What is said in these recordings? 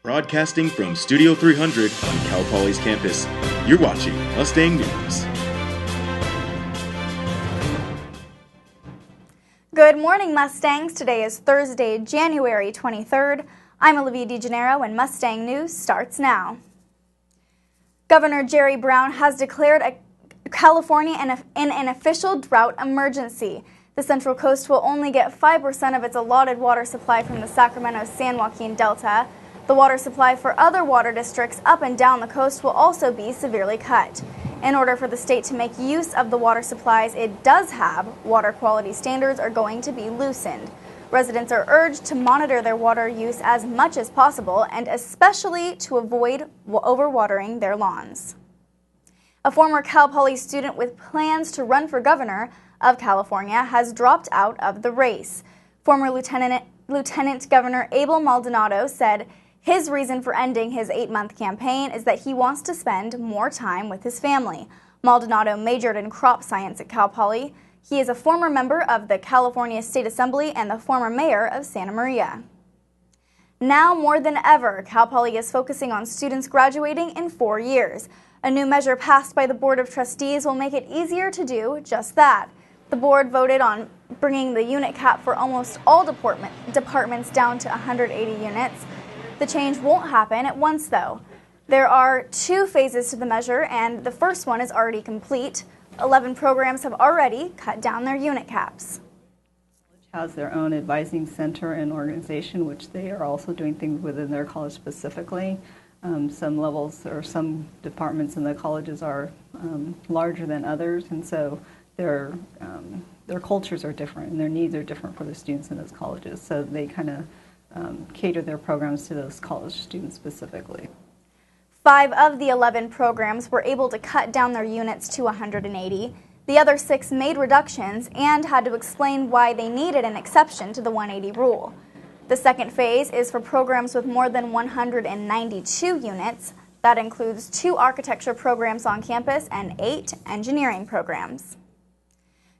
Broadcasting from Studio 300 on Cal Poly's campus, you're watching Mustang News. Good morning, Mustangs. Today is Thursday, January 23rd. I'm Olivia DeGennaro, and Mustang News starts now. Governor Jerry Brown has declared California in an official drought emergency. The Central Coast will only get 5% of its allotted water supply from the Sacramento-San Joaquin Delta. The water supply for other water districts up and down the coast will also be severely cut. In order for the state to make use of the water supplies it does have, water quality standards are going to be loosened. Residents are urged to monitor their water use as much as possible and especially to avoid overwatering their lawns. A former Cal Poly student with plans to run for governor of California has dropped out of the race. Former Lieutenant Governor Abel Maldonado said his reason for ending his 8-month campaign is that he wants to spend more time with his family. Maldonado majored in crop science at Cal Poly. He is a former member of the California State Assembly and the former mayor of Santa Maria. Now more than ever, Cal Poly is focusing on students graduating in 4 years. A new measure passed by the Board of Trustees will make it easier to do just that. The board voted on bringing the unit cap for almost all departments down to 180 units. The change won't happen at once, though. There are 2 phases to the measure, and the first one is already complete. 11 programs have already cut down their unit caps. College has their own advising center and organization, which they are also doing things within their college specifically. Some levels or some departments in the colleges are larger than others, and so their cultures are different and their needs are different for the students in those colleges. So they kind of cater their programs to those college students specifically. 5 of the 11 programs were able to cut down their units to 180. The other 6 made reductions and had to explain why they needed an exception to the 180 rule. The second phase is for programs with more than 192 units. That includes 2 architecture programs on campus and 8 engineering programs.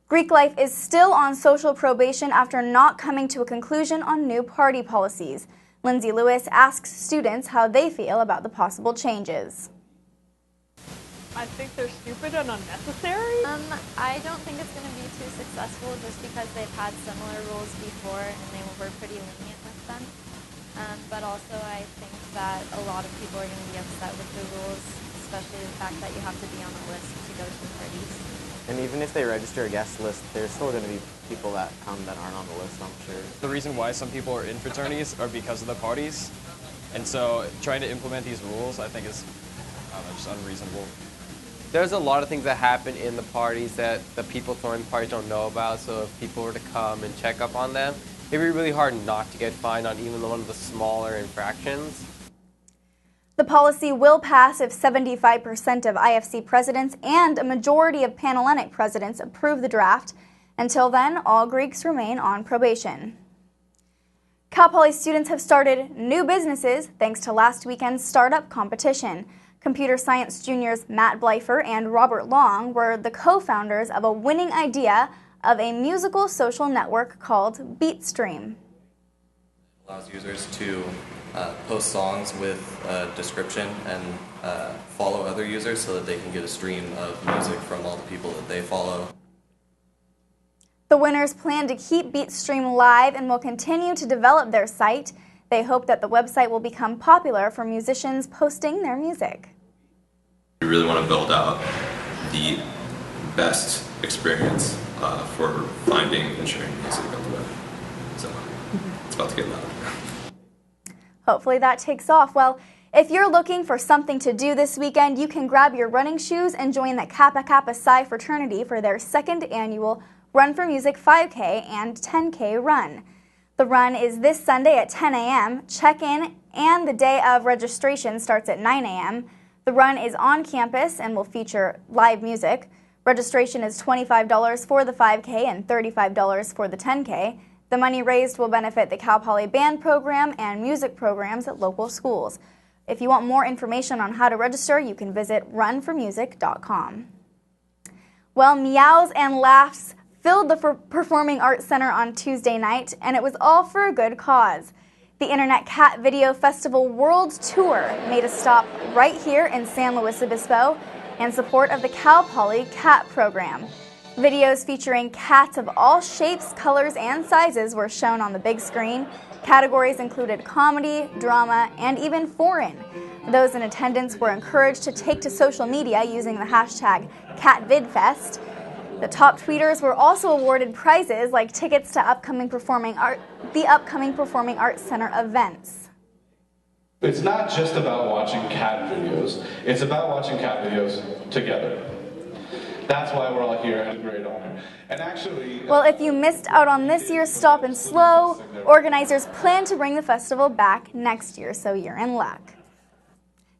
Greek life is still on social probation after not coming to a conclusion on new party policies. Lindsay Lewis asks students how they feel about the possible changes. I think they're stupid and unnecessary. I don't think it's going to be too successful just because they've had similar rules before and they were pretty lenient with them. But also I think that a lot of people are going to be upset with the rules, especially the fact that you have to be on a list to go to parties. And even if they register a guest list, there's still going to be people that come that aren't on the list, I'm sure. The reason why some people are in fraternities are because of the parties. And so trying to implement these rules, I think is just unreasonable. There's a lot of things that happen in the parties that the people throwing the parties don't know about, so if people were to come and check up on them, it'd be really hard not to get fined on even one of the smaller infractions. The policy will pass if 75% of IFC presidents and a majority of Panhellenic presidents approve the draft. Until then, all Greeks remain on probation. Cal Poly students have started new businesses thanks to last weekend's startup competition. Computer science juniors Matt Bleifer and Robert Long were the co-founders of a winning idea of a musical social network called Beatstream. It allows users to post songs with a description and follow other users so that they can get a stream of music from all the people that they follow. The winners plan to keep Beatstream live and will continue to develop their site. They hope that the website will become popular for musicians posting their music. We really want to build out the best experience for finding and sharing music on the web. So it's about to get loud. Hopefully that takes off. Well, if you're looking for something to do this weekend, you can grab your running shoes and join the Kappa Kappa Psi fraternity for their 2nd annual Run for Music 5K and 10K run. The run is this Sunday at 10 a.m. Check-in and the day of registration starts at 9 a.m. The run is on campus and will feature live music. Registration is $25 for the 5K and $35 for the 10K. The money raised will benefit the Cal Poly band program and music programs at local schools. If you want more information on how to register, you can visit runformusic.com. Well, meows and laughs filled the Performing Arts Center on Tuesday night, and it was all for a good cause. The Internet Cat Video Festival World Tour made a stop right here in San Luis Obispo in support of the Cal Poly Cat Program. Videos featuring cats of all shapes, colors, and sizes were shown on the big screen. Categories included comedy, drama, and even foreign. Those in attendance were encouraged to take to social media using the hashtag CatVidFest. The top tweeters were also awarded prizes like tickets to the upcoming Performing Arts Center events. It's not just about watching cat videos, it's about watching cat videos together. That's why we're all here, and a great honor. And actually... Well, if you missed out on this year's Stop and Slow, organizers plan to bring the festival back next year, so you're in luck.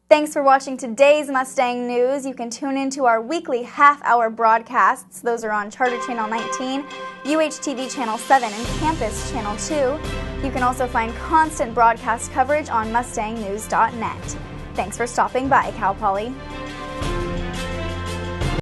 Thanks for watching today's Mustang News. You can tune into our weekly half-hour broadcasts. Those are on Charter Channel 19, UHTV Channel 7, and Campus Channel 2. You can also find constant broadcast coverage on MustangNews.net. Thanks for stopping by, Cal Poly.